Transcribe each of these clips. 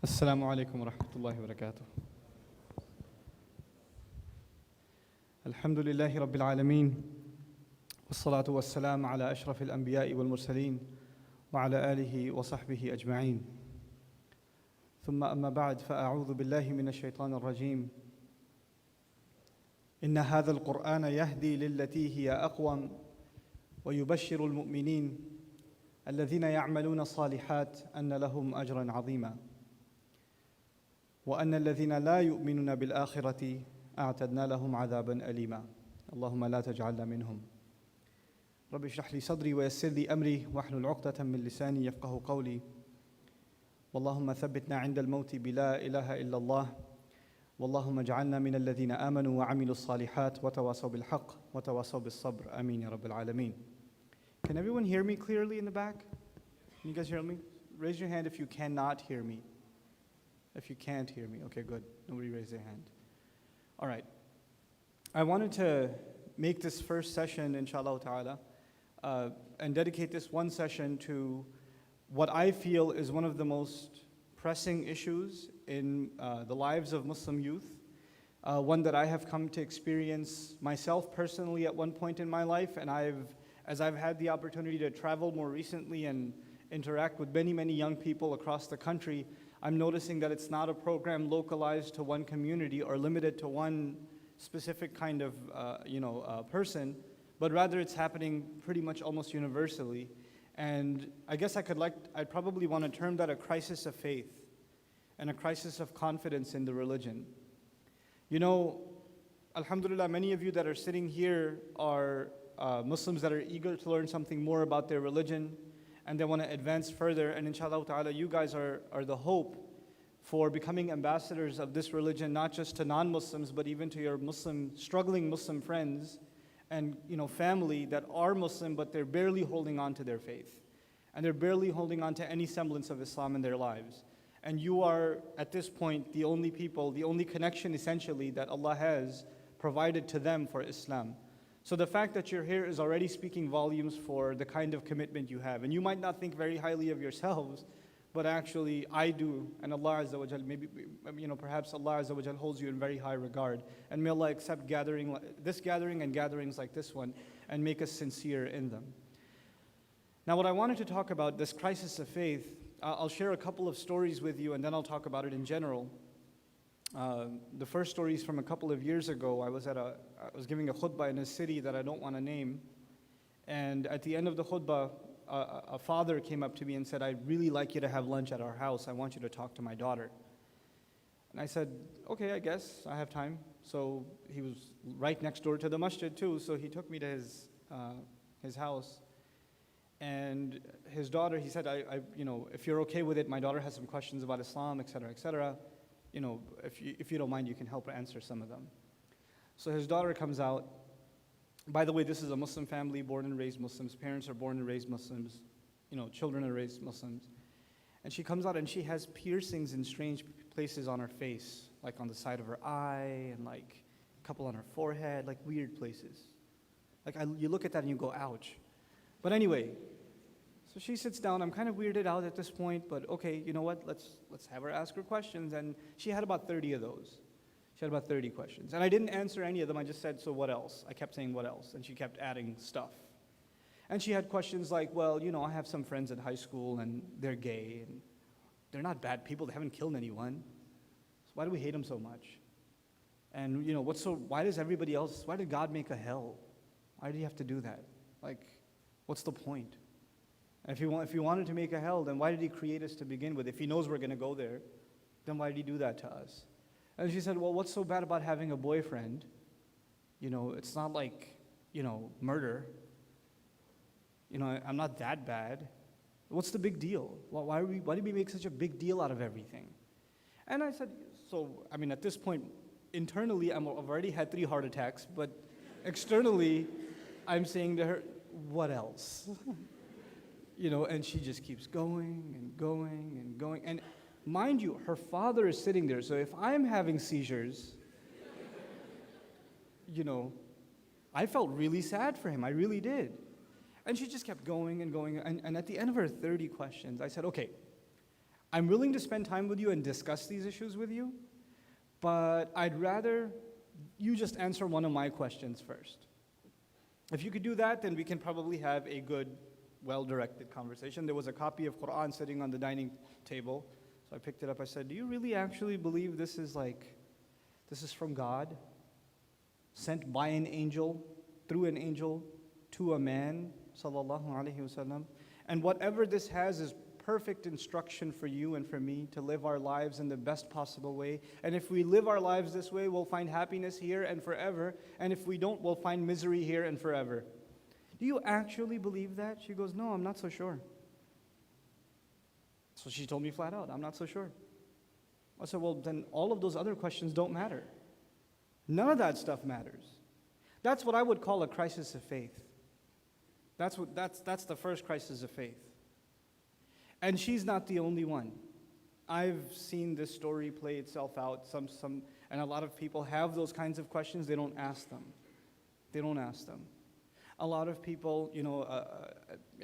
السلام عليكم ورحمة الله وبركاته. الحمد لله رب العالمين والصلاة والسلام على أشرف الأنبياء والمرسلين وعلى آله وصحبه أجمعين. ثم أما بعد فأعوذ بالله من الشيطان الرجيم. إن هذا القرآن يهدي للتي هي أقوم ويبشر المؤمنين الذين يعملون الصالحات أن لهم أجرا عظيما وأن الذين لا يؤمنون بالآخرة أعتدنا لهم عذابا أليما. اللهم لا تجعلنا منهم. رب اشرح لي صدري ويسر لي أمري واحلل عقدة من لساني يفقه قولي. واللهم ثبتنا عند الموت بلا إله إلا الله. واللهم اجعلنا من الذين آمنوا وعملوا الصالحات وتواصوا بالحق وتواصوا بالصبر. آمين يا رب العالمين. Can everyone hear me clearly in the back? Can you guys hear me? Raise your hand if you cannot hear me. If you can't hear me. Okay, good. Nobody raised their hand. All right. I wanted to make this first session, inshallah ta'ala, and dedicate this one session to what I feel is one of the most pressing issues in the lives of Muslim youth, one that I have come to experience myself personally at one point in my life, and as I've had the opportunity to travel more recently and interact with many, many young people across the country, I'm noticing that it's not a program localized to one community or limited to one specific kind of person, but rather it's happening pretty much almost universally. And I guess I'd probably want to term that a crisis of faith and a crisis of confidence in the religion. You know, alhamdulillah, many of you that are sitting here are Muslims that are eager to learn something more about their religion, and they want to advance further. And inshallah ta'ala, you guys are the hope for becoming ambassadors of this religion, not just to non-Muslims, but even to your struggling Muslim friends and family that are Muslim, but they're barely holding on to their faith. And they're barely holding on to any semblance of Islam in their lives. And you are, at this point, the only people, the only connection essentially that Allah has provided to them for Islam. So the fact that you're here is already speaking volumes for the kind of commitment you have. And you might not think very highly of yourselves, but actually I do. And Allah Azza wa Jal, perhaps Allah Azza wa Jal holds you in very high regard. And may Allah accept this gathering and gatherings like this one and make us sincere in them. Now what I wanted to talk about, this crisis of faith, I'll share a couple of stories with you and then I'll talk about it in general. The first story is from a couple of years ago. I was giving a khutbah in a city that I don't want to name, and at the end of the khutbah, a father came up to me and said, "I'd really like you to have lunch at our house. I want you to talk to my daughter." And I said, "Okay, I guess I have time." So he was right next door to the masjid too, so he took me to his house. And his daughter, he said, if you're okay with it, my daughter has some questions about Islam, etc., etc. If you don't mind, you can help her answer some of them. So his daughter comes out. By the way, this is a Muslim family, born and raised Muslims. Parents are born and raised Muslims. Children are raised Muslims. And she comes out and she has piercings in strange places on her face, like on the side of her eye and like a couple on her forehead, like weird places. You look at that and you go, ouch. But anyway, so she sits down. I'm kind of weirded out at this point, but okay, you know what? Let's have her ask her questions. And she had about 30 of those. She had about 30 questions. And I didn't answer any of them. I just said, so what else? I kept saying, what else? And she kept adding stuff. And she had questions like, well, I have some friends in high school and they're gay and they're not bad people. They haven't killed anyone. So why do we hate them so much? And why did God make a hell? Why did he have to do that? What's the point? If he wanted to make a hell, then why did he create us to begin with? If he knows we're going to go there, then why did he do that to us? And she said, well, what's so bad about having a boyfriend? It's not like, murder. I'm not that bad. What's the big deal? Why did we make such a big deal out of everything? And I said, at this point, internally, I've already had 3 heart attacks, but externally, I'm saying to her, what else? And she just keeps going and going and going. And mind you, her father is sitting there. So if I'm having seizures, I felt really sad for him. I really did. And she just kept going and going. And at the end of her 30 questions, I said, okay, I'm willing to spend time with you and discuss these issues with you, but I'd rather you just answer one of my questions first. If you could do that, then we can probably have a good, well-directed conversation. There was a copy of Quran sitting on the dining table, so I picked it up. I said, do you really actually believe this is from God? Sent by an angel, through an angel, to a man, sallallahu alaihi wasallam. And whatever this has is perfect instruction for you and for me to live our lives in the best possible way. And if we live our lives this way, we'll find happiness here and forever. And if we don't, we'll find misery here and forever. Do you actually believe that? She goes, no, I'm not so sure. So she told me flat out, I'm not so sure. I said, well, then all of those other questions don't matter. None of that stuff matters. That's what I would call a crisis of faith. That's the first crisis of faith. And she's not the only one. I've seen this story play itself out. And a lot of people have those kinds of questions. They don't ask them. They don't ask them. A lot of people,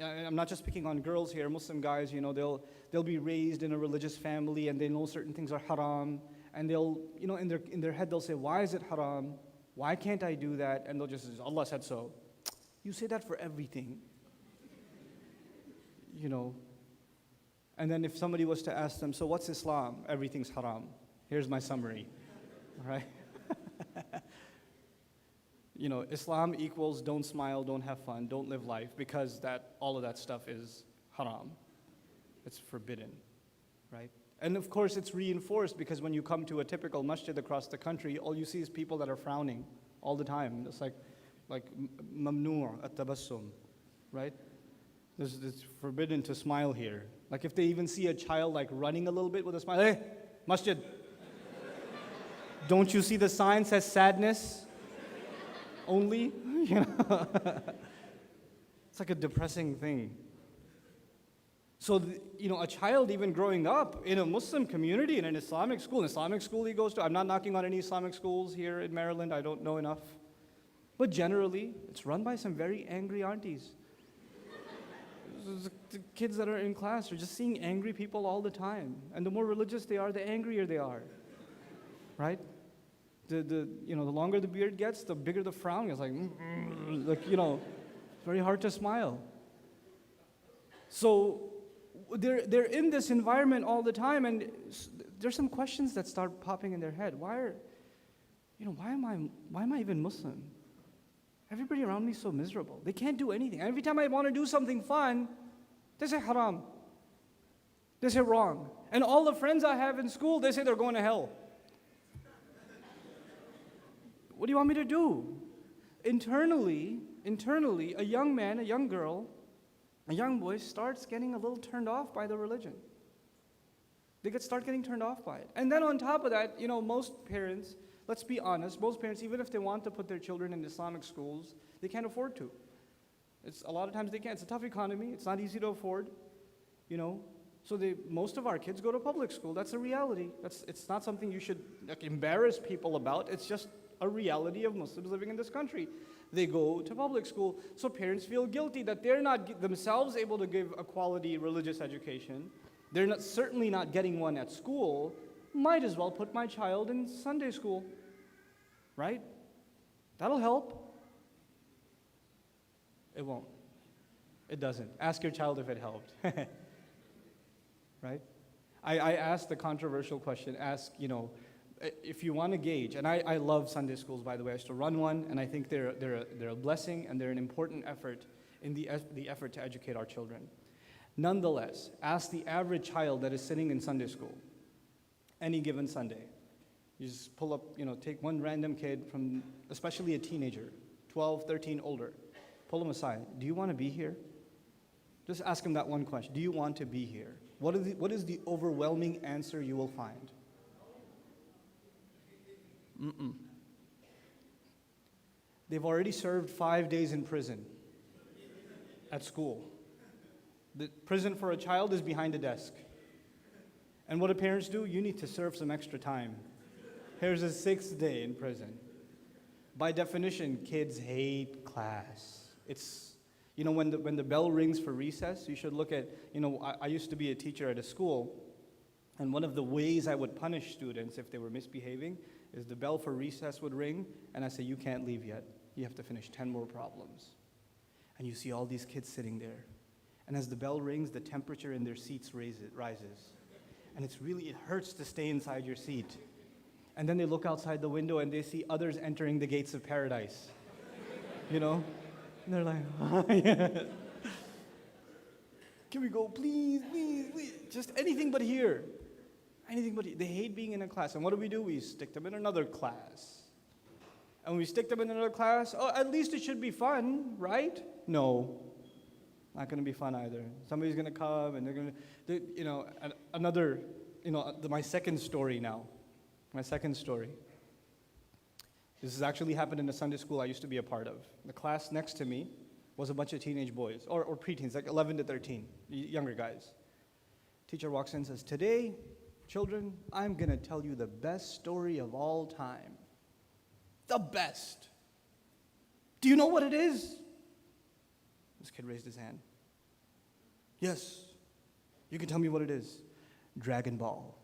I'm not just picking on girls here. Muslim guys, they'll be raised in a religious family and they know certain things are haram. And they'll, in their head they'll say, why is it haram? Why can't I do that? And they'll just say, Allah said so. You say that for everything. And then if somebody was to ask them, so what's Islam? Everything's haram. Here's my summary, all right? Islam equals don't smile, don't have fun, don't live life, because all of that stuff is haram. It's forbidden, right? And of course it's reinforced because when you come to a typical masjid across the country, all you see is people that are frowning all the time. It's like mamnu' at-tabassum, right? It's forbidden to smile here. Like if they even see a child running a little bit with a smile, hey, masjid. Don't you see the sign says sadness only? It's like a depressing thing. So, a child even growing up in a Muslim community, in an Islamic school he goes to, I'm not knocking on any Islamic schools here in Maryland, I don't know enough. But generally, it's run by some very angry aunties. The kids that are in class are just seeing angry people all the time. And the more religious they are, the angrier they are. Right? The longer the beard gets, the bigger the frown is. It's very hard to smile. So they're in this environment all the time, and there's some questions that start popping in their head. Why am I even Muslim? Everybody around me is so miserable. They can't do anything. Every time I want to do something fun, they say haram. They say wrong. And all the friends I have in school, they say they're going to hell. What do you want me to do? Internally, a young man, a young girl, a young boy starts getting a little turned off by the religion. They start getting turned off by it. And then on top of that, most parents, let's be honest, most parents, even if they want to put their children in Islamic schools, they can't afford to. A lot of times they can't. It's a tough economy. It's not easy to afford, So most of our kids go to public school. That's a reality. It's not something you should embarrass people about. It's just a reality of Muslims living in this country. They go to public school. So parents feel guilty that they're not themselves able to give a quality religious education. They're certainly not getting one at school. Might as well put my child in Sunday school, right? That'll help. It won't. It doesn't. Ask your child if it helped. Right? I asked the controversial question, if you want to gauge, and I love Sunday schools, by the way. I used to run one, and I think they're a blessing, and they're an important effort in the effort to educate our children. Nonetheless, ask the average child that is sitting in Sunday school, any given Sunday. You just pull up, take one random kid from, especially a teenager, 12, 13, older. Pull them aside. Do you want to be here? Just ask them that one question. Do you want to be here? What is the overwhelming answer you will find? They've already served 5 days in prison at school. The prison for a child is behind a desk. And what do parents do? You need to serve some extra time. Here's a 6th day in prison. By definition, kids hate class. It's, when the bell rings for recess, you should look at, I used to be a teacher at a school, And one of the ways I would punish students if they were misbehaving is the bell for recess would ring, and I say, you can't leave yet. You have to finish 10 more problems. And you see all these kids sitting there. And as the bell rings, the temperature in their seats rises. And it hurts to stay inside your seat. And then they look outside the window and they see others entering the gates of paradise. You know? And they're like, oh, yeah. Can we go, please, please, please? Just anything but here. Anything but here. They hate being in a class. And what do? We stick them in another class. And when we stick them in another class, oh, at least it should be fun, right? No. Not going to be fun either. Somebody's going to come and they're going to, my second story now. My second story. This has actually happened in a Sunday school I used to be a part of. The class next to me was a bunch of teenage boys, or preteens, like 11 to 13, younger guys. Teacher walks in and says, today, children, I'm going to tell you the best story of all time. The best. Do you know what it is? This kid raised his hand. Yes, you can tell me what it is. Dragon Ball.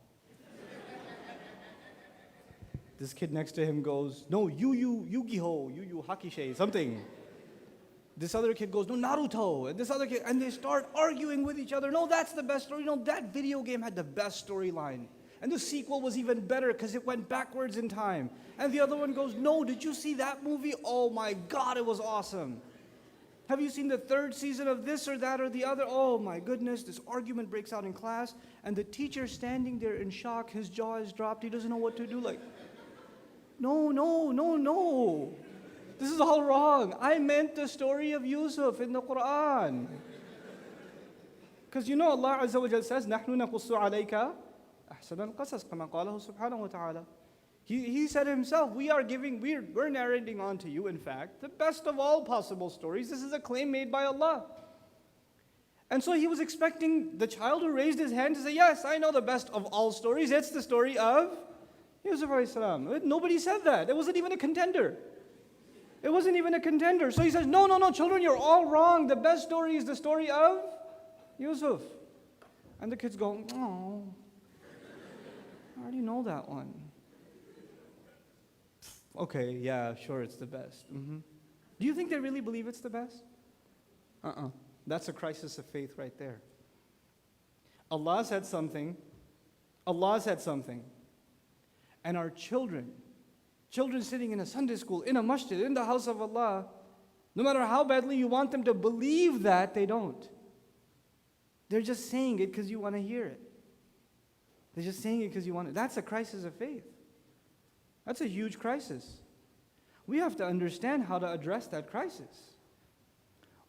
This kid next to him goes, no, Yu-Gi-Oh, Yu Hakusho, something. This other kid goes, no, Naruto. And this other kid, and they start arguing with each other. No, that's the best story. No, that video game had the best storyline. And the sequel was even better because it went backwards in time. And the other one goes, no, did you see that movie? Oh my God, it was awesome. Have you seen the third season of this or that or the other? Oh my goodness, this argument breaks out in class. And the teacher standing there in shock, his jaw is dropped. He doesn't know what to do. Like, no. This is all wrong. I meant the story of Yusuf in the Quran. Because Allah Azza wa Jal says, نَحْنُ نَقُصُّ عَلَيْكَ أَحْسَنَ الْقَصَصِ كَمَا قَالَهُ سُبْحَانَهُ وَتَعَالَى. He said himself, we're narrating on to you, in fact, the best of all possible stories. This is a claim made by Allah. And so he was expecting the child who raised his hand to say, yes, I know the best of all stories. It's the story of Yusuf alayhi salam. Nobody said that. It wasn't even a contender. It wasn't even a contender. So he says, no, children, you're all wrong. The best story is the story of Yusuf. And the kids go, oh, I already know that one. Okay, yeah, sure, it's the best. Mm-hmm. Do you think they really believe it's the best? That's a crisis of faith right there. Allah said something. And our children sitting in a Sunday school, in a masjid, in the house of Allah, no matter how badly you want them to believe that, they don't. They're just saying it because you want to hear it. They're just saying it because you want it. That's a crisis of faith. That's a huge crisis. We have to understand how to address that crisis.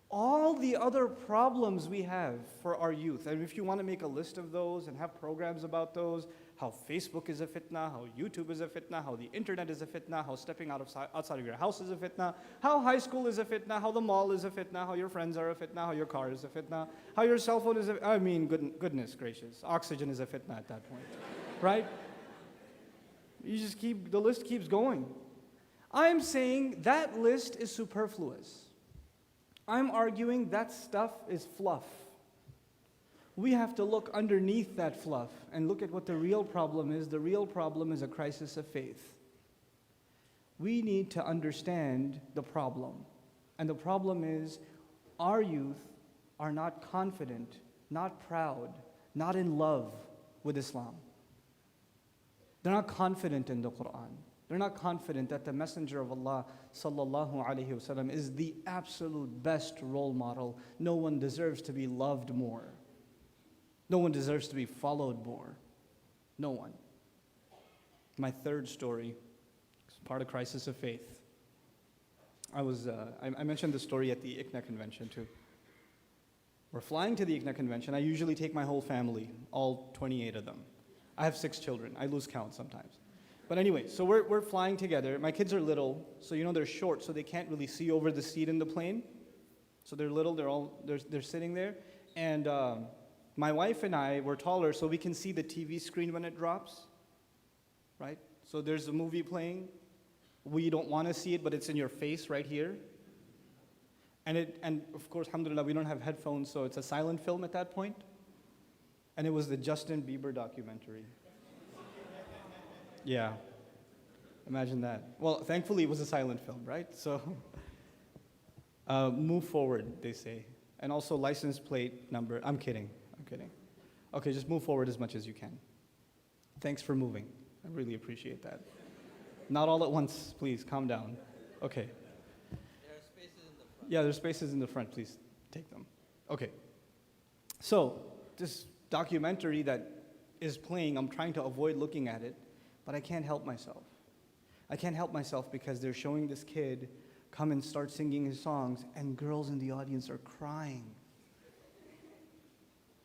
All the other problems we have for our youth, and if you want to make a list of those and have programs about those, how Facebook is a fitna, how YouTube is a fitna, how the internet is a fitna, how stepping outside of your house is a fitna, how high school is a fitna, how the mall is a fitna, how your friends are a fitna, how your car is a fitna, how your cell phone is goodness gracious, oxygen is a fitna at that point, right? The list keeps going. I'm saying that list is superfluous. I'm arguing that stuff is fluff. We have to look underneath that fluff and look at what the real problem is. The real problem is a crisis of faith. We need to understand the problem. And the problem is our youth are not confident, not proud, not in love with Islam. They're not confident in the Quran. They're not confident that the Messenger of Allah sallallahu alaihi wasallam is the absolute best role model. No one deserves to be loved more. No one deserves to be followed more. No one. My third story is part of crisis of faith. I mentioned the story at the ICNA convention too. We're flying to the ICNA convention. I usually take my whole family, all 28 of them. I have 6 children. I lose count sometimes. But anyway, so we're flying together. My kids are little, so they're short, so they can't really see over the seat in the plane. So they're little. They're sitting there, and my wife and I were taller, so we can see the TV screen when it drops. Right? So there's a movie playing. We don't want to see it, but it's in your face right here. And of course, alhamdulillah, we don't have headphones, so it's a silent film at that point. And it was the Justin Bieber documentary. Yeah. Imagine that. Well, thankfully it was a silent film, right? So, move forward, they say. And also license plate number. I'm kidding. Okay, just move forward as much as you can. Thanks for moving. I really appreciate that. Not all at once, please, calm down. Okay. There are spaces in the front. Yeah, there's spaces in the front, please take them. Okay. So, this documentary that is playing, I'm trying to avoid looking at it, but I can't help myself. I can't help myself because they're showing this kid come and start singing his songs, and girls in the audience are crying.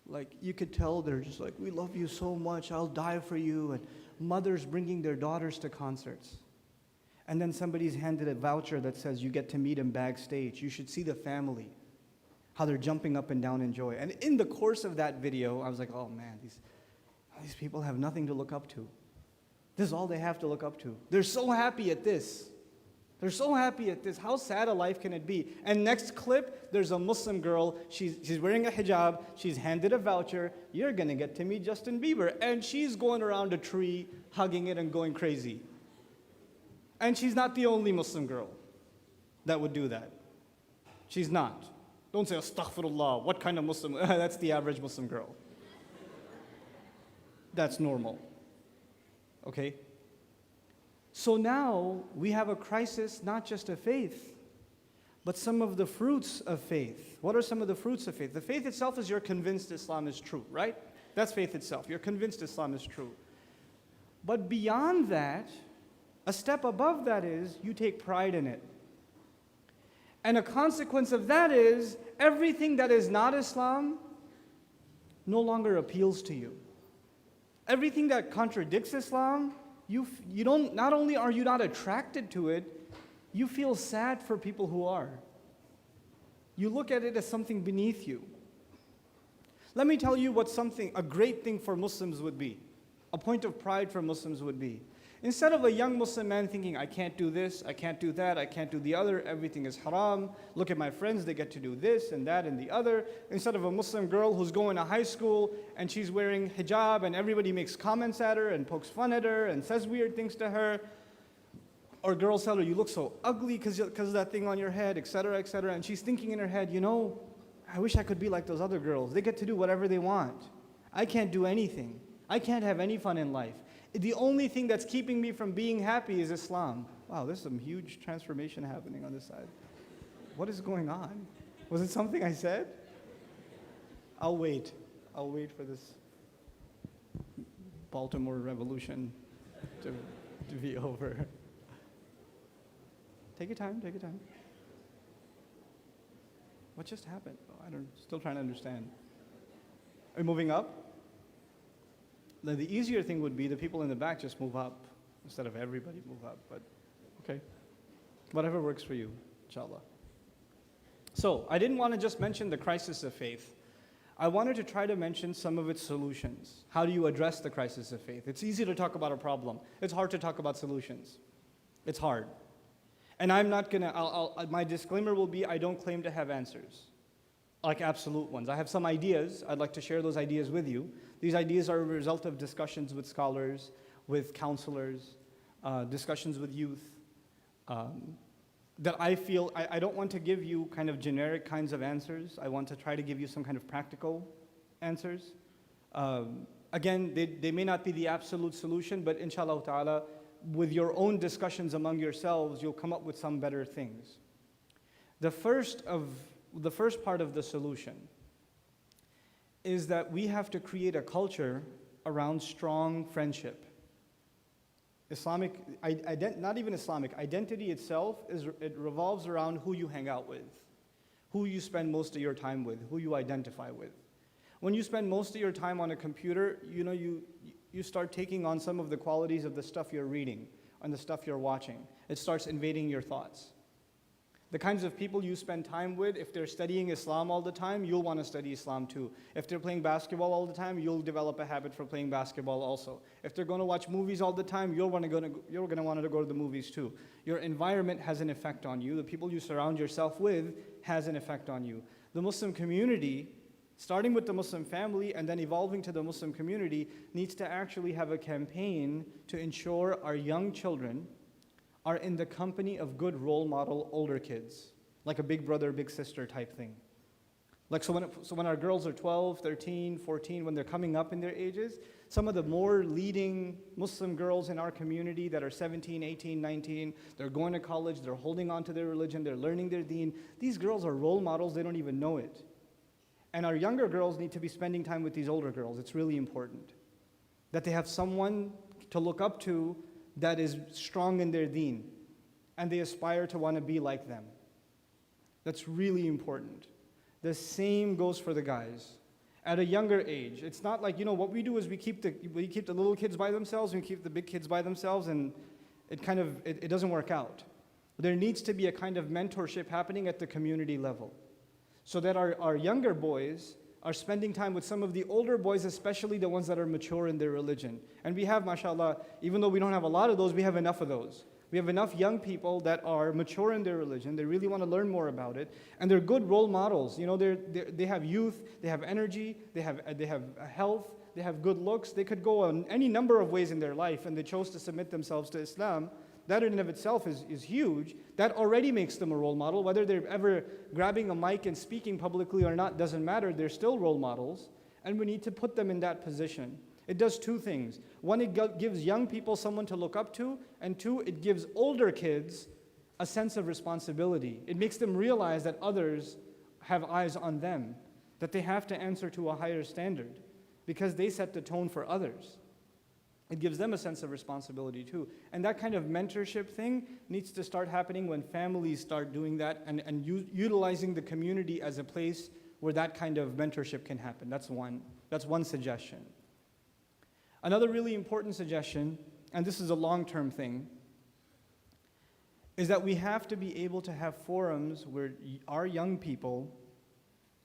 Like, you could tell they're just like, we love you so much, I'll die for you. And mothers bringing their daughters to concerts. And then somebody's handed a voucher that says you get to meet him backstage. You should see the family, how they're jumping up and down in joy. And in the course of that video, I was like, oh man, these people have nothing to look up to. This is all they have to look up to. They're so happy at this. They're so happy at this. How sad a life can it be? And next clip, there's a Muslim girl. She's wearing a hijab. She's handed a voucher. You're going to get to meet Justin Bieber. And she's going around a tree, hugging it and going crazy. And she's not the only Muslim girl that would do that. She's not. Don't say, astaghfirullah. What kind of Muslim? That's the average Muslim girl. That's normal. Okay? So now we have a crisis, not just of faith, but some of the fruits of faith. What are some of the fruits of faith? The faith itself is you're convinced Islam is true, right? That's faith itself. You're convinced Islam is true. But beyond that, a step above that is you take pride in it. And a consequence of that is everything that is not Islam no longer appeals to you. Everything that contradicts Islam, you don't, not only are you not attracted to it, you feel sad for people who are. You look at it as something beneath you. Let me tell you what a great thing for Muslims would be. A point of pride for Muslims would be. Instead of a young Muslim man thinking, I can't do this, I can't do that, I can't do the other, everything is haram, look at my friends, they get to do this and that and the other. Instead of a Muslim girl who's going to high school and she's wearing hijab and everybody makes comments at her and pokes fun at her and says weird things to her. Or girls tell her, you look so ugly because of that thing on your head, etc., etc. And she's thinking in her head, you know, I wish I could be like those other girls. They get to do whatever they want. I can't do anything. I can't have any fun in life. The only thing that's keeping me from being happy is Islam. Wow, there's some huge transformation happening on this side. What is going on? Was it something I said? I'll wait. I'll wait for this Baltimore Revolution to be over. Take your time, take your time. What just happened? Oh, still trying to understand. Are we moving up? The easier thing would be the people in the back just move up instead of everybody move up, but okay. Whatever works for you, inshallah. So, I didn't want to just mention the crisis of faith. I wanted to try to mention some of its solutions. How do you address the crisis of faith? It's easy to talk about a problem. It's hard to talk about solutions. It's hard. And I'm not going to, my disclaimer will be I don't claim to have answers, like absolute ones. I have some ideas. I'd like to share those ideas with you. These ideas are a result of discussions with scholars, with counselors, discussions with youth, that I feel, I don't want to give you kind of generic kinds of answers. I want to try to give you some kind of practical answers. Again, they may not be the absolute solution, but inshallah ta'ala, with your own discussions among yourselves, you'll come up with some better things. The first part of the solution is that we have to create a culture around strong friendship. Islamic, not even Islamic, identity itself, it revolves around who you hang out with, who you spend most of your time with, who you identify with. When you spend most of your time on a computer, you start taking on some of the qualities of the stuff you're reading and the stuff you're watching. It starts invading your thoughts. The kinds of people you spend time with, if they're studying Islam all the time, you'll want to study Islam too. If they're playing basketball all the time, you'll develop a habit for playing basketball also. If they're going to watch movies all the time, you're going to want to go to the movies too. Your environment has an effect on you. The people you surround yourself with has an effect on you. The Muslim community starting with the Muslim family and then evolving to the Muslim community, needs to actually have a campaign to ensure our young children are in the company of good role model older kids, like a big brother, big sister type thing. Like so when our girls are 12, 13, 14, when they're coming up in their ages, some of the more leading Muslim girls in our community that are 17, 18, 19, they're going to college, they're holding on to their religion, they're learning their deen. These girls are role models, they don't even know it. And our younger girls need to be spending time with these older girls. It's really important that they have someone to look up to that is strong in their deen, and they aspire to want to be like them. That's really important. The same goes for the guys. At a younger age, it's not like, what we do is we keep the little kids by themselves, we keep the big kids by themselves, and it doesn't work out. There needs to be a kind of mentorship happening at the community level, so that our younger boys are spending time with some of the older boys, especially the ones that are mature in their religion. And we have, mashallah, even though we don't have a lot of those, we have enough of those. We have enough young people that are mature in their religion, they really want to learn more about it, and they're good role models. They have youth, they have energy, they have health, they have good looks. They could go on any number of ways in their life, and they chose to submit themselves to Islam. That in and of itself is huge. That already makes them a role model. Whether they're ever grabbing a mic and speaking publicly or not doesn't matter. They're still role models, and we need to put them in that position. It does two things. One, it gives young people someone to look up to, and two, it gives older kids a sense of responsibility. It makes them realize that others have eyes on them, that they have to answer to a higher standard because they set the tone for others. It gives them a sense of responsibility too. And that kind of mentorship thing needs to start happening when families start doing that and utilizing the community as a place where that kind of mentorship can happen. That's one suggestion. Another really important suggestion, and this is a long-term thing, is that we have to be able to have forums where our young people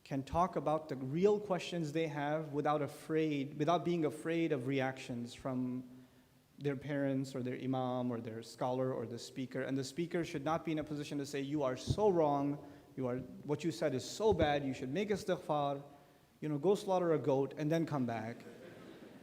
can talk about the real questions they have without being afraid of reactions from their parents or their imam or their scholar or the speaker. And the speaker should not be in a position to say, you are so wrong, what you said is so bad, you should make istighfar, go slaughter a goat and then come back,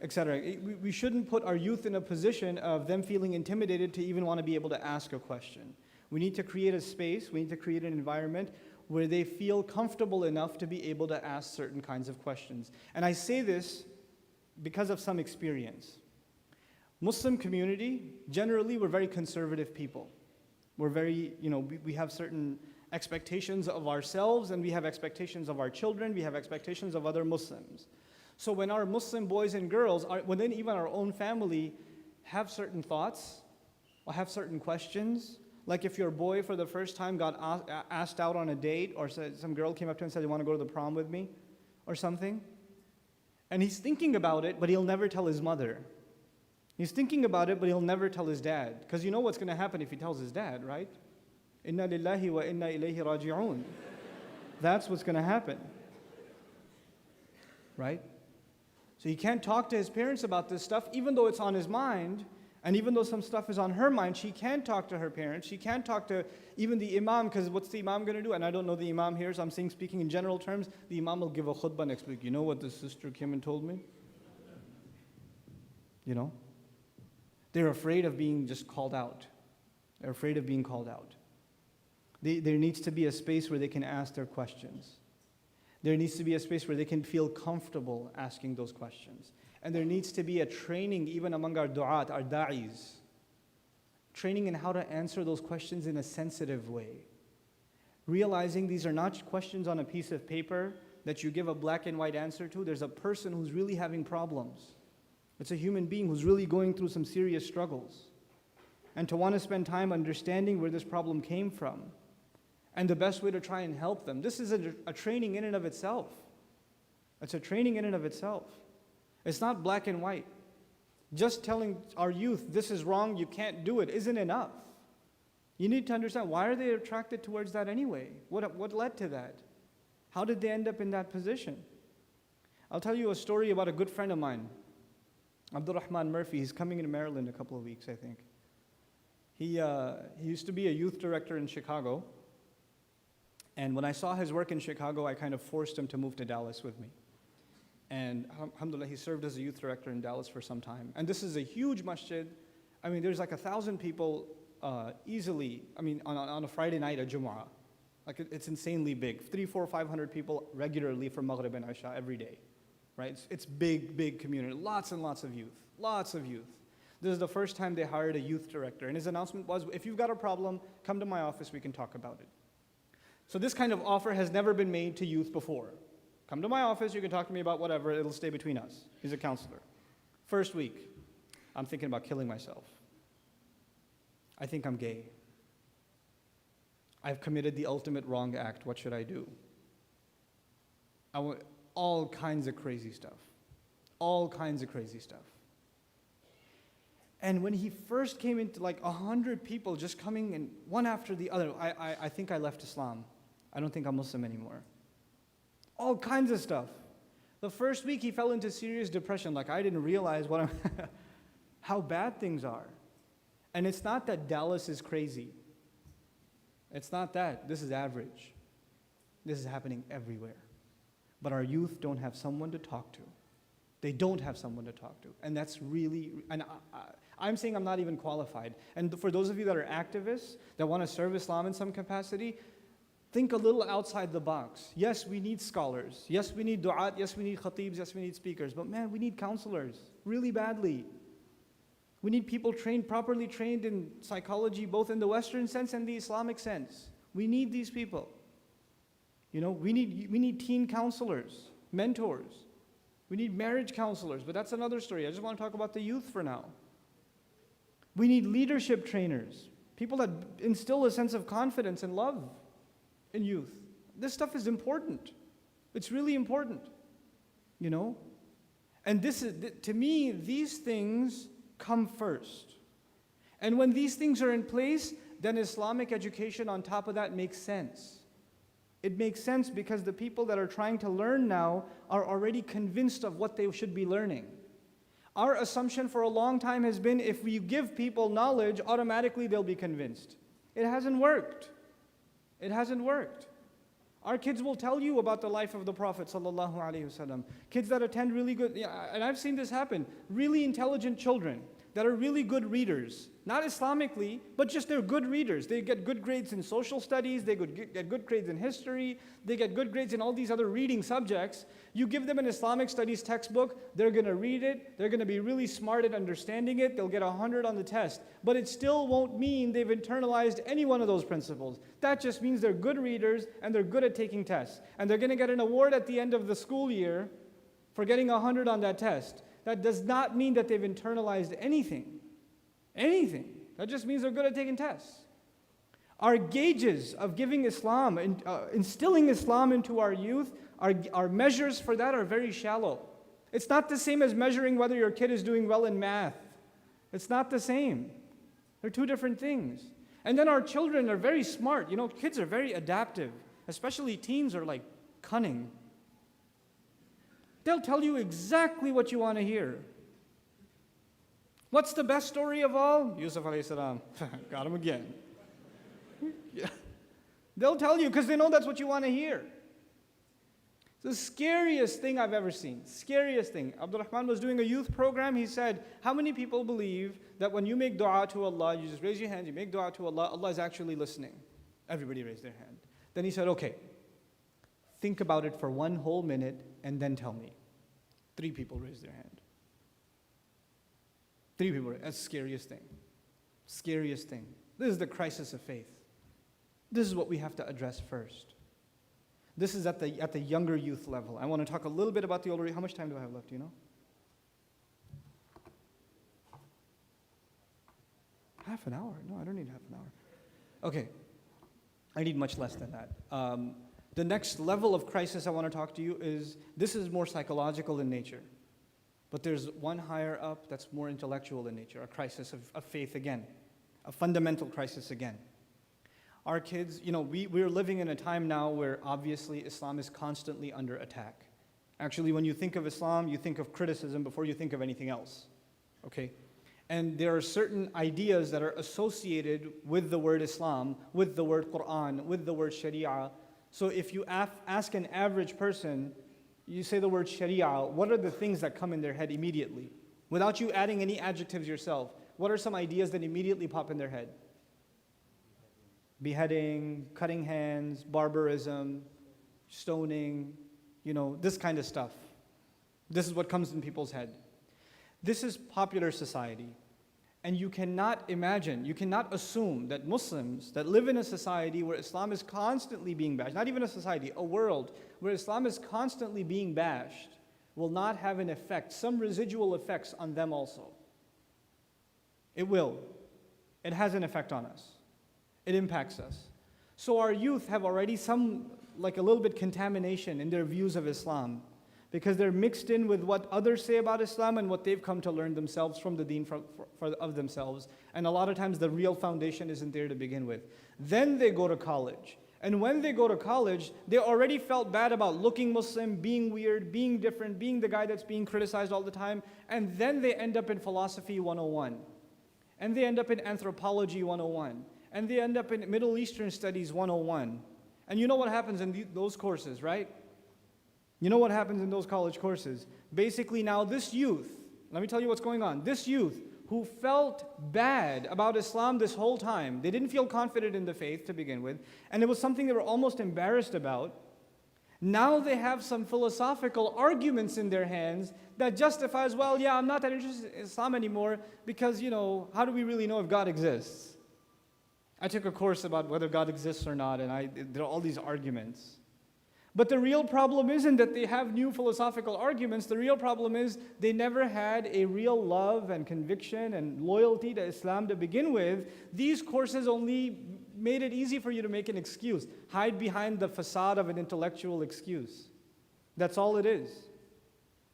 etc. We shouldn't put our youth in a position of them feeling intimidated to even want to be able to ask a question. We need to create a space, we need to create an environment where they feel comfortable enough to be able to ask certain kinds of questions. And I say this because of some experience. Muslim community, generally, we're very conservative people. We're very, we have certain expectations of ourselves, and we have expectations of our children, we have expectations of other Muslims. So when our Muslim boys and girls, within even our own family, have certain thoughts, or have certain questions, like if your boy for the first time got asked out on a date, or some girl came up to him and said, you want to go to the prom with me, or something, and he's thinking about it, but he'll never tell his mother. He's thinking about it, but he'll never tell his dad, because you know what's going to happen if he tells his dad, right? Inna lillahi wa inna ilayhi raji'un. That's what's going to happen, right? So he can't talk to his parents about this stuff, even though it's on his mind, and even though some stuff is on her mind. She can't talk to her parents. She can't talk to even the imam, because what's the imam going to do? And I don't know the imam here, so I'm speaking in general terms. The imam will give a khutbah next week. You know what the sister came and told me? They're afraid of being just called out. They're afraid of being called out. There needs to be a space where they can ask their questions. There needs to be a space where they can feel comfortable asking those questions. And there needs to be a training even among our du'at, our da'is. Training in how to answer those questions in a sensitive way. Realizing these are not questions on a piece of paper that you give a black and white answer to. There's a person who's really having problems. It's a human being who's really going through some serious struggles. And to want to spend time understanding where this problem came from and the best way to try and help them. This is a training in and of itself. It's a training in and of itself. It's not black and white. Just telling our youth, this is wrong, you can't do it, isn't enough. You need to understand, why are they attracted towards that anyway? What led to that? How did they end up in that position? I'll tell you a story about a good friend of mine, Abdurrahman Murphy. He's coming in Maryland in a couple of weeks, I think. He used to be a youth director in Chicago. And when I saw his work in Chicago, I kind of forced him to move to Dallas with me. And alhamdulillah, he served as a youth director in Dallas for some time. And this is a huge masjid. I mean, there's like 1,000 people easily, I mean, on a Friday night at Jumu'ah. Like it's insanely big. 300, 400, 500 people regularly for Maghrib and Isha every day. Right? It's big community. Lots and lots of youth. Lots of youth. This is the first time they hired a youth director. And his announcement was, if you've got a problem, come to my office, we can talk about it. So this kind of offer has never been made to youth before. Come to my office, you can talk to me about whatever, it'll stay between us. He's a counselor. First week, I'm thinking about killing myself. I think I'm gay. I've committed the ultimate wrong act. What should I do? All kinds of crazy stuff. All kinds of crazy stuff. And when he first came into like 100 people just coming in one after the other, I think I left Islam. I don't think I'm Muslim anymore. All kinds of stuff. The first week he fell into serious depression, like I didn't realize how bad things are. And it's not that Dallas is crazy. It's not that. This is average. This is happening everywhere. But our youth don't have someone to talk to. They don't have someone to talk to. And that's really, and I'm saying I'm not even qualified. And for those of you that are activists, that want to serve Islam in some capacity, think a little outside the box. Yes, we need scholars. Yes, we need du'at. Yes, we need khatibs. Yes, we need speakers. But man, we need counselors really badly. We need people properly trained in psychology, both in the Western sense and the Islamic sense. We need these people. You know, we need teen counselors, mentors. We need marriage counselors, but that's another story. I just want to talk about the youth for now. We need leadership trainers, people that instill a sense of confidence and love in youth. This stuff is important. It's really important, you know? And this is, to me, these things come first. And when these things are in place, then Islamic education on top of that makes sense. It makes sense because the people that are trying to learn now are already convinced of what they should be learning. Our assumption for a long time has been if we give people knowledge, automatically they'll be convinced. It hasn't worked. It hasn't worked. Our kids will tell you about the life of the Prophet ﷺ. Kids that attend really good, and I've seen this happen, really intelligent children that are really good readers. Not Islamically, but just they're good readers. They get good grades in social studies, they get good grades in history, they get good grades in all these other reading subjects. You give them an Islamic studies textbook, they're going to read it, they're going to be really smart at understanding it, they'll get 100 on the test. But it still won't mean they've internalized any one of those principles. That just means they're good readers and they're good at taking tests. And they're going to get an award at the end of the school year for getting 100 on that test. That does not mean that they've internalized anything. Anything. That just means they're good at taking tests. Our gauges of giving Islam, instilling Islam into our youth, our measures for that are very shallow. It's not the same as measuring whether your kid is doing well in math. It's not the same. They're two different things. And then our children are very smart. You know, kids are very adaptive. Especially teens are like cunning. They'll tell you exactly what you want to hear. What's the best story of all? Yusuf alayhi salam. Got him again. Yeah. They'll tell you because they know that's what you want to hear. It's the scariest thing I've ever seen. Scariest thing. Abdul Rahman was doing a youth program. He said, how many people believe that when you make dua to Allah, you just raise your hand, you make dua to Allah, Allah is actually listening? Everybody raised their hand. Then he said, okay, think about it for 1 whole minute and then tell me. 3 people raised their hand. 3 people. That's the scariest thing. Scariest thing. This is the crisis of faith. This is what we have to address first. This is at the younger youth level. I want to talk a little bit about the older. How much time do I have left? Do you know? Half an hour? No, I don't need half an hour. Okay. I need much less than that. The next level of crisis I want to talk to you is, this is more psychological in nature. But there's one higher up that's more intellectual in nature, a crisis of faith again, a fundamental crisis again. Our kids, you know, we're living in a time now where obviously Islam is constantly under attack. Actually, when you think of Islam, you think of criticism before you think of anything else, okay? And there are certain ideas that are associated with the word Islam, with the word Quran, with the word Sharia, So if you ask an average person, you say the word Sharia, what are the things that come in their head immediately? Without you adding any adjectives yourself, what are some ideas that immediately pop in their head? Beheading, cutting hands, barbarism, stoning, this kind of stuff. This is what comes in people's head. This is popular society. And you cannot imagine, you cannot assume that Muslims that live in a society where Islam is constantly being bashed, not even a society, a world where Islam is constantly being bashed, will not have an effect, some residual effects on them also. It will. It has an effect on us. It impacts us. So our youth have already a little bit contamination in their views of Islam, because they're mixed in with what others say about Islam and what they've come to learn themselves from the deen of themselves. And a lot of times the real foundation isn't there to begin with. Then they go to college. And when they go to college, they already felt bad about looking Muslim, being weird, being different, being the guy that's being criticized all the time. And then they end up in philosophy 101. And they end up in anthropology 101. And they end up in Middle Eastern studies 101. And you know what happens in those courses, right? You know what happens in those college courses? Basically now this youth, let me tell you what's going on. This youth who felt bad about Islam this whole time, they didn't feel confident in the faith to begin with, and it was something they were almost embarrassed about. Now they have some philosophical arguments in their hands that justifies, well, yeah, I'm not that interested in Islam anymore because, how do we really know if God exists? I took a course about whether God exists or not, and there are all these arguments. But the real problem isn't that they have new philosophical arguments. The real problem is they never had a real love and conviction and loyalty to Islam to begin with. These courses only made it easy for you to make an excuse. Hide behind the facade of an intellectual excuse. That's all it is.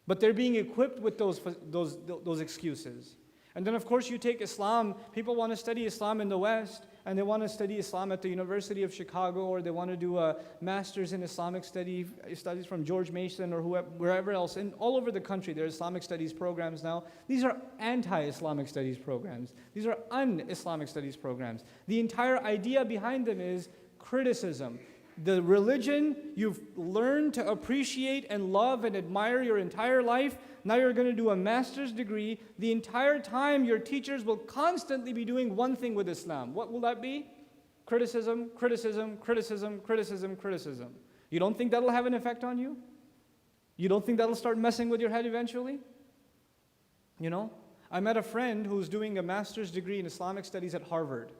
But they're being equipped with those excuses. And then of course you take Islam, people want to study Islam in the West, and they want to study Islam at the University of Chicago, or they want to do a master's in Islamic studies from George Mason or wherever else. And all over the country there are Islamic studies programs now. These are anti-Islamic studies programs. These are un-Islamic studies programs. The entire idea behind them is criticism. The religion you've learned to appreciate and love and admire your entire life, now you're going to do a master's degree. The entire time your teachers will constantly be doing one thing with Islam. What will that be? Criticism, criticism, criticism, criticism, criticism. You don't think that'll have an effect on you? You don't think that'll start messing with your head eventually? I met a friend who's doing a master's degree in Islamic studies at Harvard.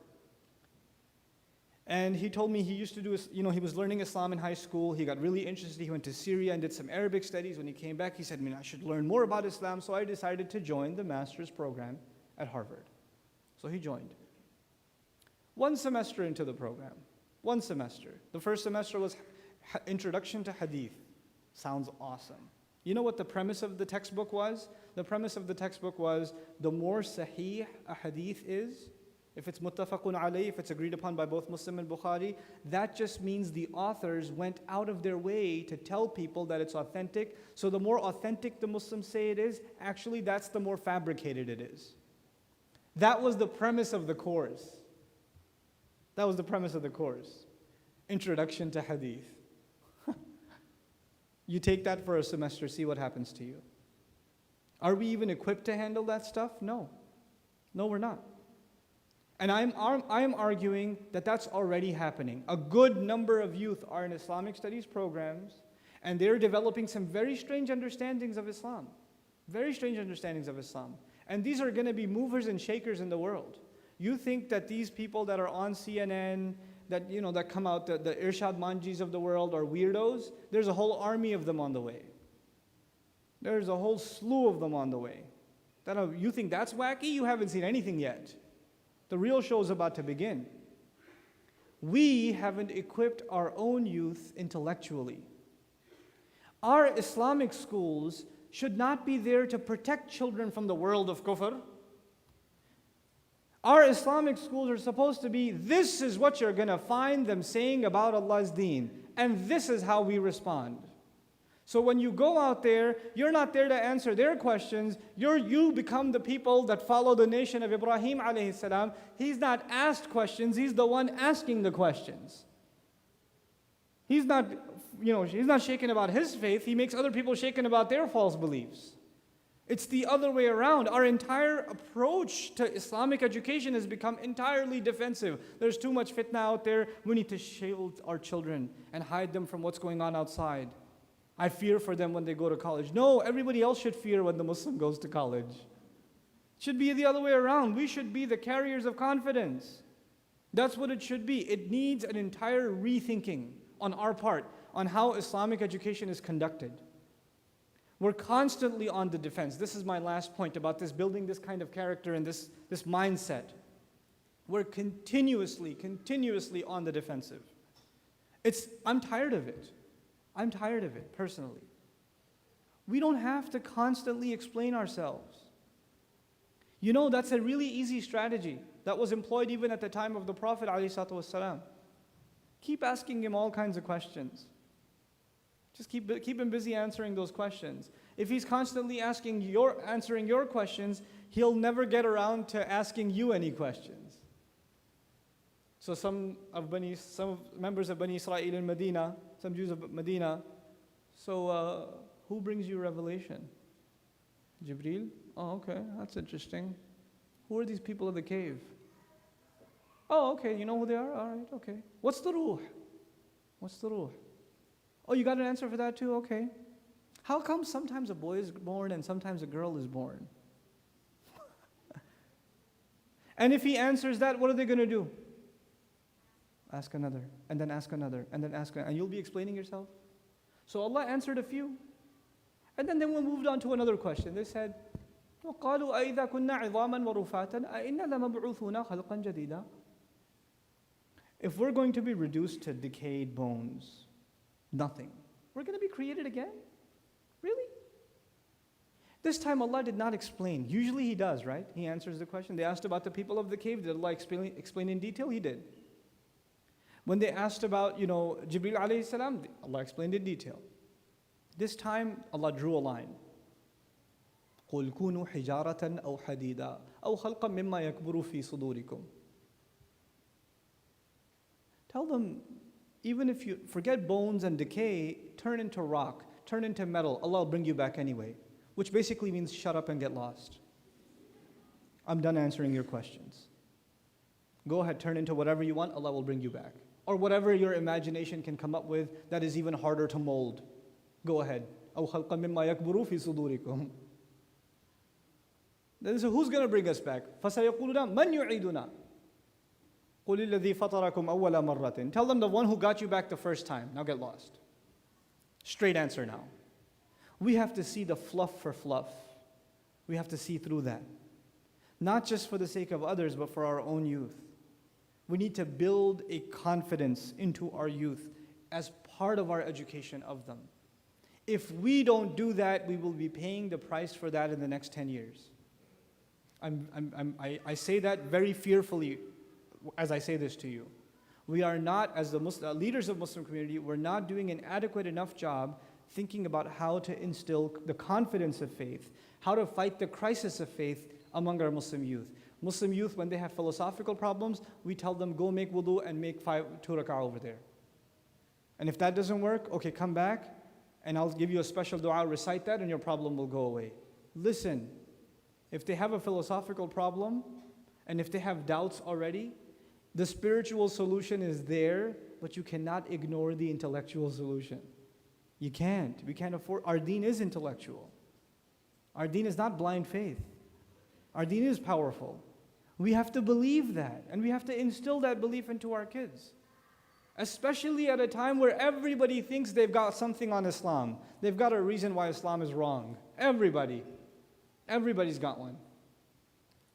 And he told me he used to do, he was learning Islam in high school. He got really interested. He went to Syria and did some Arabic studies. When he came back, he said, I should learn more about Islam. So I decided to join the master's program at Harvard. So he joined. 1 semester into the program. 1 semester. The first semester was Introduction to Hadith. Sounds awesome. You know what the premise of the textbook was? The premise of the textbook was, the more sahih a hadith is, if it's muttafaqun alayh, if it's agreed upon by both Muslim and Bukhari, that just means the authors went out of their way to tell people that it's authentic. So the more authentic the Muslims say it is, actually that's the more fabricated it is. That was the premise of the course. That was the premise of the course. Introduction to Hadith. You take that for a semester, see what happens to you. Are we even equipped to handle that stuff? No. No, we're not. And I'm arguing that that's already happening. A good number of youth are in Islamic studies programs, and they're developing some very strange understandings of Islam. Very strange understandings of Islam. And these are going to be movers and shakers in the world. You think that these people that are on CNN, that come out, the Irshad Manjis of the world are weirdos? There's a whole army of them on the way. There's a whole slew of them on the way. You think that's wacky? You haven't seen anything yet. The real show is about to begin. We haven't equipped our own youth intellectually. Our Islamic schools should not be there to protect children from the world of kufr. Our Islamic schools are supposed to be, this is what you're going to find them saying about Allah's deen, and this is how we respond. So when you go out there, you're not there to answer their questions. You become the people that follow the nation of Ibrahim alayhi salam. He's not asked questions, he's the one asking the questions. He's not, he's not shaken about his faith. He makes other people shaken about their false beliefs. It's the other way around. Our entire approach to Islamic education has become entirely defensive. There's too much fitna out there. We need to shield our children and hide them from what's going on outside. I fear for them when they go to college. No, everybody else should fear when the Muslim goes to college. It should be the other way around. We should be the carriers of confidence. That's what it should be. It needs an entire rethinking on our part on how Islamic education is conducted. We're constantly on the defense. This is my last point about this, building this kind of character and this mindset. We're continuously on the defensive. I'm tired of it. I'm tired of it, personally. We don't have to constantly explain ourselves. That's a really easy strategy that was employed even at the time of the Prophet ﷺ. Keep asking him all kinds of questions. Just keep him busy answering those questions. If he's constantly answering your questions, he'll never get around to asking you any questions. So some members of Bani Israel in Medina, some Jews of Medina, who brings you revelation? Jibreel? Oh, okay, that's interesting. Who are these people of the cave? Oh, okay, you know who they are? All right, okay. What's the ruh? What's the ruh? Oh, you got an answer for that too? Okay. How come sometimes a boy is born and sometimes a girl is born? And if he answers that, what are they going to do? Ask another, and then ask another, and then ask another, and you'll be explaining yourself. So Allah answered a few. And then we moved on to another question. They said, وَقَالُوا أَإِذَا كُنَّا عِظَامًا وَرُفَاتًا أَإِنَّا لَمَبْعُوثُونَ خَلْقًا جَدِيدًا. If we're going to be reduced to decayed bones, nothing, we're going to be created again? Really? This time Allah did not explain. Usually He does, right? He answers the question. They asked about the people of the cave. Did Allah explain in detail? He did. When they asked about, Jibreel alayhi salam, Allah explained in detail. This time Allah drew a line. قُلْ كُونُوا حِجَارَةً أَوْ حَدِيدًا أَوْ خَلْقًا مِمَّا يَكْبُرُ فِي صُدُورِكُمْ. Tell them, even if you forget bones and decay, turn into rock, turn into metal, Allah will bring you back anyway. Which basically means shut up and get lost. I'm done answering your questions. Go ahead, turn into whatever you want, Allah will bring you back. Or whatever your imagination can come up with that is even harder to mold. Go ahead. أَوْ خَلْقًا مِمَّا يَكْبُرُ فِي صُدُورِكُمْ. Then so who's going to bring us back? فَسَيَقُولُونَ مَنْ يُعِيدُنَا قُلِ الَّذِي فَطَرَكُمْ أَوَّلَ مَرَّةٍ. Tell them the one who got you back the first time. Now get lost. Straight answer now. We have to see the fluff for fluff. We have to see through that. Not just for the sake of others, but for our own youth. We need to build a confidence into our youth as part of our education of them. If we don't do that, we will be paying the price for that in the next 10 years. I say that very fearfully as I say this to you. We are not, as the leaders of Muslim community, we're not doing an adequate enough job thinking about how to instill the confidence of faith, how to fight the crisis of faith among our Muslim youth. Muslim youth, when they have philosophical problems, we tell them, go make wudu and make 2 rak'ah over there. And if that doesn't work, okay, come back and I'll give you a special dua, recite that and your problem will go away. Listen, if they have a philosophical problem and if they have doubts already, the spiritual solution is there, but you cannot ignore the intellectual solution. You can't. We can't afford. Our deen is intellectual. Our deen is not blind faith. Our deen is powerful. We have to believe that, and we have to instill that belief into our kids. Especially at a time where everybody thinks they've got something on Islam. They've got a reason why Islam is wrong. Everybody. Everybody's got one.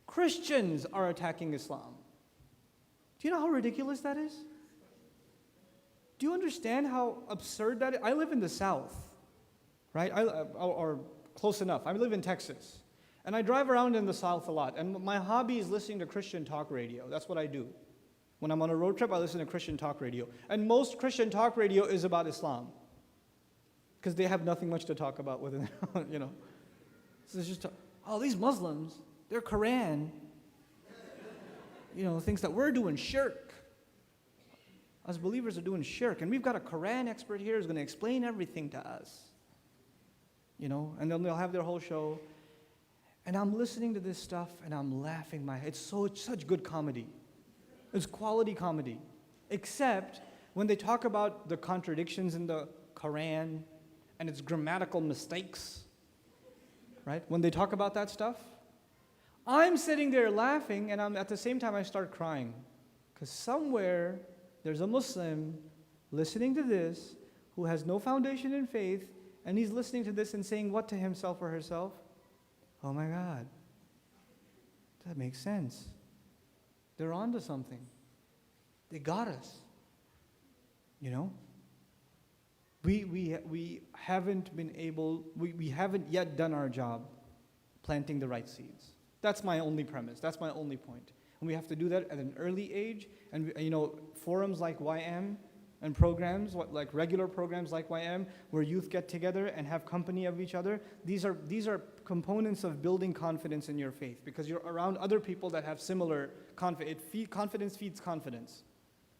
Christians are attacking Islam. Do you know how ridiculous that is? Do you understand how absurd that is? I live in the South, right? Or close enough. I live in Texas. And I drive around in the South a lot. And my hobby is listening to Christian talk radio. That's what I do. When I'm on a road trip, I listen to Christian talk radio. And most Christian talk radio is about Islam. Because they have nothing much to talk about within, So it's just, these Muslims, their Quran, thinks that we're doing shirk. Us believers are doing shirk, and we've got a Quran expert here who's going to explain everything to us. And then they'll have their whole show. And I'm listening to this stuff, and I'm laughing my head. It's such good comedy. It's quality comedy. Except when they talk about the contradictions in the Quran and its grammatical mistakes, right? When they talk about that stuff, I'm sitting there laughing, and at the same time I start crying. Because somewhere there's a Muslim listening to this who has no foundation in faith, and he's listening to this and saying what to himself or herself? Oh my God, that makes sense. They're onto something. They got us. We haven't been able, we haven't yet done our job planting the right seeds. That's my only premise. That's my only point. And we have to do that at an early age. And forums like YM and programs, like regular programs like YM, where youth get together and have company of each other, these are components of building confidence in your faith, because you're around other people that have similar confidence. Confidence feeds confidence.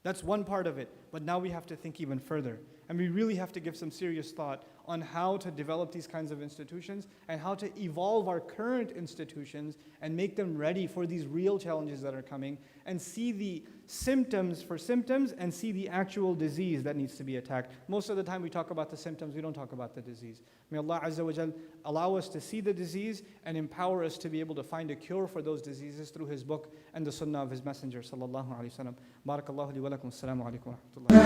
That's one part of it. But now we have to think even further. And we really have to give some serious thought on how to develop these kinds of institutions and how to evolve our current institutions and make them ready for these real challenges that are coming, and see the symptoms for symptoms and see the actual disease that needs to be attacked. Most of the time we talk about the symptoms, we don't talk about the disease. May Allah Azza wa Jal allow us to see the disease and empower us to be able to find a cure for those diseases through His book and the sunnah of His messenger sallallahu alayhi wa sallam. Barakallahu li wa lakum. Assalamu alaikum wa rahmatullahi.